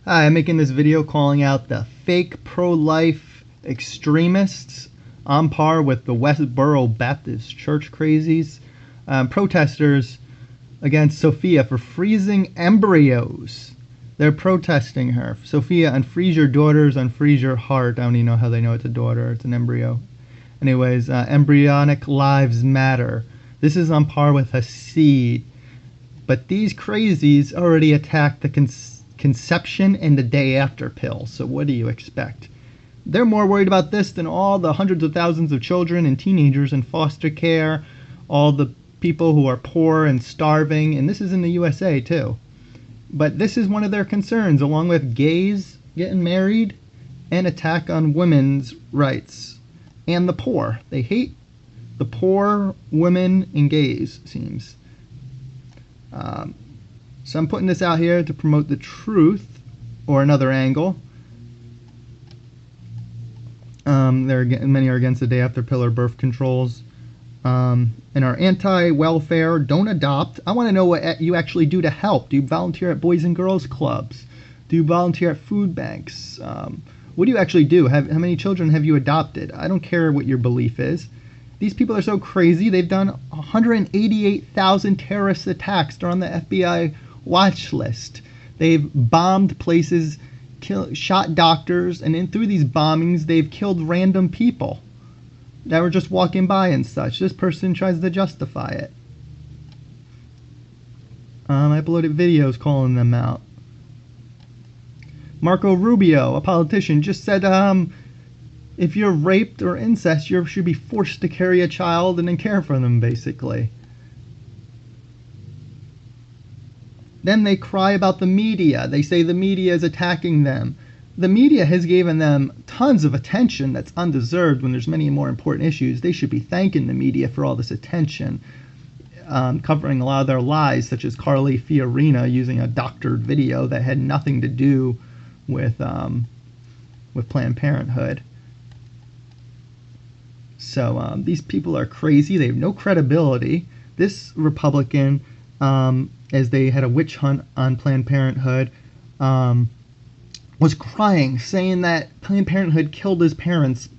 Hi, I'm making this video calling out the fake pro-life extremists on par with the Westboro Baptist Church crazies, protesters against Sophia for freezing embryos. They're protesting her. Sophia, unfreeze your daughters, unfreeze your heart. I don't even know how they know it's a daughter. It's an embryo. Anyways, embryonic lives matter. This is on par with a seed. But these crazies already attacked the conception and the day after pill, so what do you expect? They're more worried about this than all the hundreds of thousands of children and teenagers in foster care, all the people who are poor and starving, and this is in the USA too. But this is one of their concerns, along with gays getting married and attack on women's rights. And the poor. They hate the poor, women, and gays, seems. So I'm putting this out here to promote the truth, or another angle. Many are against the day after pill or birth controls, and are anti-welfare. Don't adopt. I want to know what you actually do to help. Do you volunteer at Boys and Girls Clubs? Do you volunteer at food banks? What do you actually do? How many children have you adopted? I don't care what your belief is. These people are so crazy. They've done 188,000 terrorist attacks. They're on the FBI watch list. They've bombed places, shot doctors, and through these bombings, they've killed random people that were just walking by and such. This person tries to justify it. I uploaded videos calling them out. Marco Rubio, a politician, just said, if you're raped or incest, you should be forced to carry a child and then care for them, basically. Then they cry about the media. They say the media is attacking them. The media has given them tons of attention that's undeserved when there's many more important issues. They should be thanking the media for all this attention, covering a lot of their lies, such as Carly Fiorina using a doctored video that had nothing to do with Planned Parenthood. So these people are crazy. They have no credibility. This Republican, as they had a witch hunt on Planned Parenthood, was crying, saying that Planned Parenthood killed his parents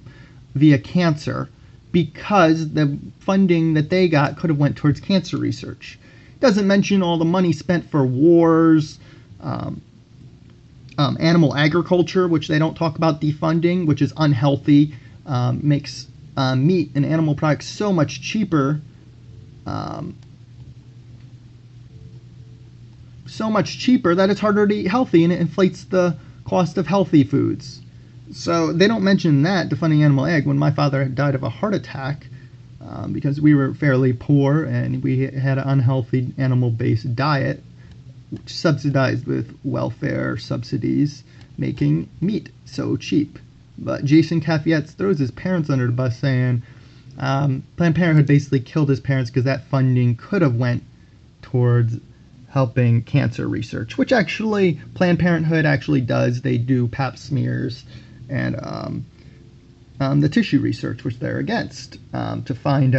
via cancer because the funding that they got could have went towards cancer research. Doesn't mention all the money spent for wars, animal agriculture, which they don't talk about, defunding, which is unhealthy, makes meat and animal products so much cheaper, that it's harder to eat healthy, and it inflates the cost of healthy foods. So they don't mention that, defunding animal ag, when my father had died of a heart attack, because we were fairly poor and we had an unhealthy animal-based diet, which subsidized with welfare subsidies, making meat so cheap. But Jason Caffietz throws his parents under the bus, saying Planned Parenthood basically killed his parents because that funding could have went towards helping cancer research, which actually Planned Parenthood actually does. They do pap smears and the tissue research, which they're against, to find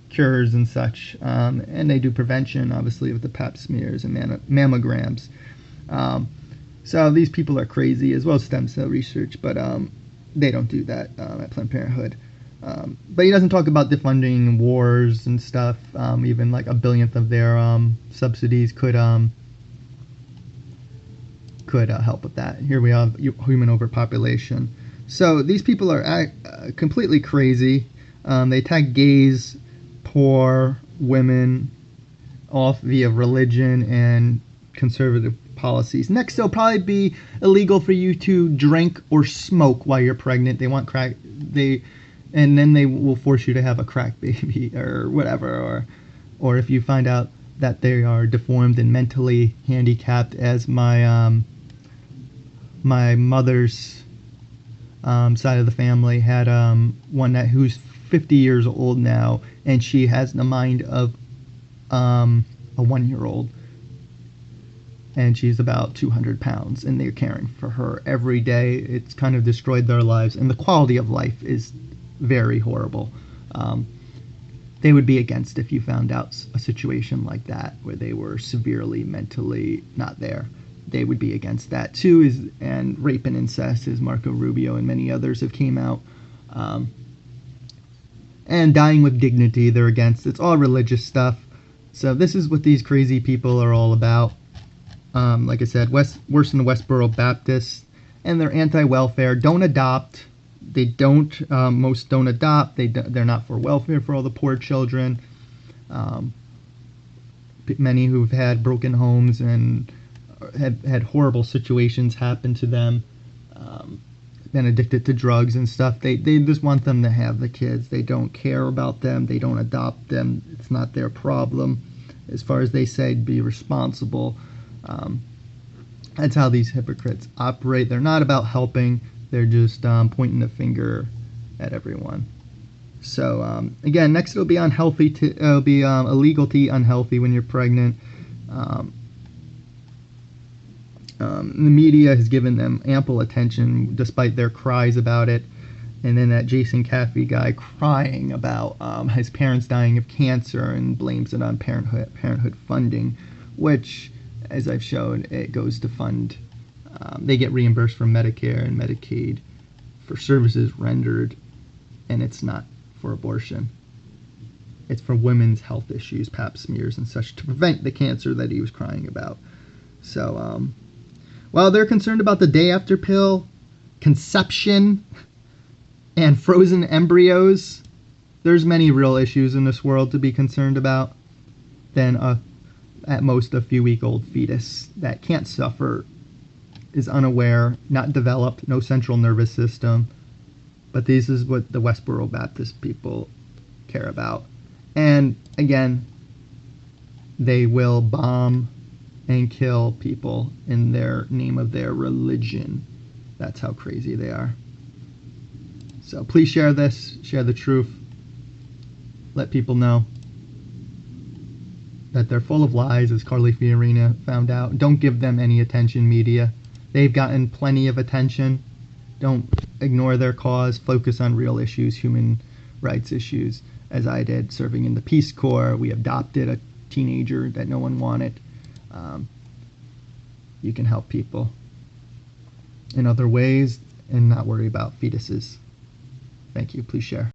cures and such. And they do prevention, obviously, with the pap smears and mammograms. So these people are crazy, as well as stem cell research, but they don't do that at Planned Parenthood. But he doesn't talk about defunding wars and stuff. Even like a billionth of their subsidies could help with that. Here we have human overpopulation. So these people are completely crazy. They attack gays, poor, women, off via religion and conservative policies. Next, it'll probably be illegal for you to drink or smoke while you're pregnant. They want crack. And then they will force you to have a crack baby or whatever, or if you find out that they are deformed and mentally handicapped, as my mother's side of the family had one who's 50 years old now, and she has the mind of a 1-year-old, and she's about 200 pounds, and they're caring for her every day. It's kind of destroyed their lives, and the quality of life is very horrible. They would be against if you found out a situation like that where they were severely mentally not there. they would be against that too. And rape and incest, as Marco Rubio and many others have came out. And dying with dignity, they're against. It's all religious stuff. So this is what these crazy people are all about. Like I said, worse than the Westboro Baptist, and they're anti-welfare. Don't adopt. They don't. Most don't adopt. They're not for welfare for all the poor children. Many who've had broken homes and have had horrible situations happen to them, been addicted to drugs and stuff. They just want them to have the kids. They don't care about them. They don't adopt them. It's not their problem. As far as they say, be responsible. That's how these hypocrites operate. They're not about helping. They're just pointing the finger at everyone. So again, next it'll be unhealthy. It'll be illegal to eat unhealthy when you're pregnant. The media has given them ample attention despite their cries about it. And then that Jason Caffey guy crying about his parents dying of cancer and blames it on Parenthood funding, which, as I've shown, it goes to fund. They get reimbursed from Medicare and Medicaid for services rendered, and it's not for abortion. It's for women's health issues, pap smears and such, to prevent the cancer that he was crying about. So, while they're concerned about the day after pill, conception, and frozen embryos, there's many real issues in this world to be concerned about than at most a few-week-old fetus that can't suffer, is unaware, not developed, no central nervous system. But this is what the Westboro Baptist people care about. And again, they will bomb and kill people in their name of their religion. That's how crazy they are. So please share this, share the truth. Let people know that they're full of lies, as Carly Fiorina found out. Don't give them any attention, media. They've gotten plenty of attention. Don't ignore their cause. Focus on real issues, human rights issues, as I did, serving in the Peace Corps. We adopted a teenager that no one wanted. You can help people in other ways and not worry about fetuses. Thank you. Please share.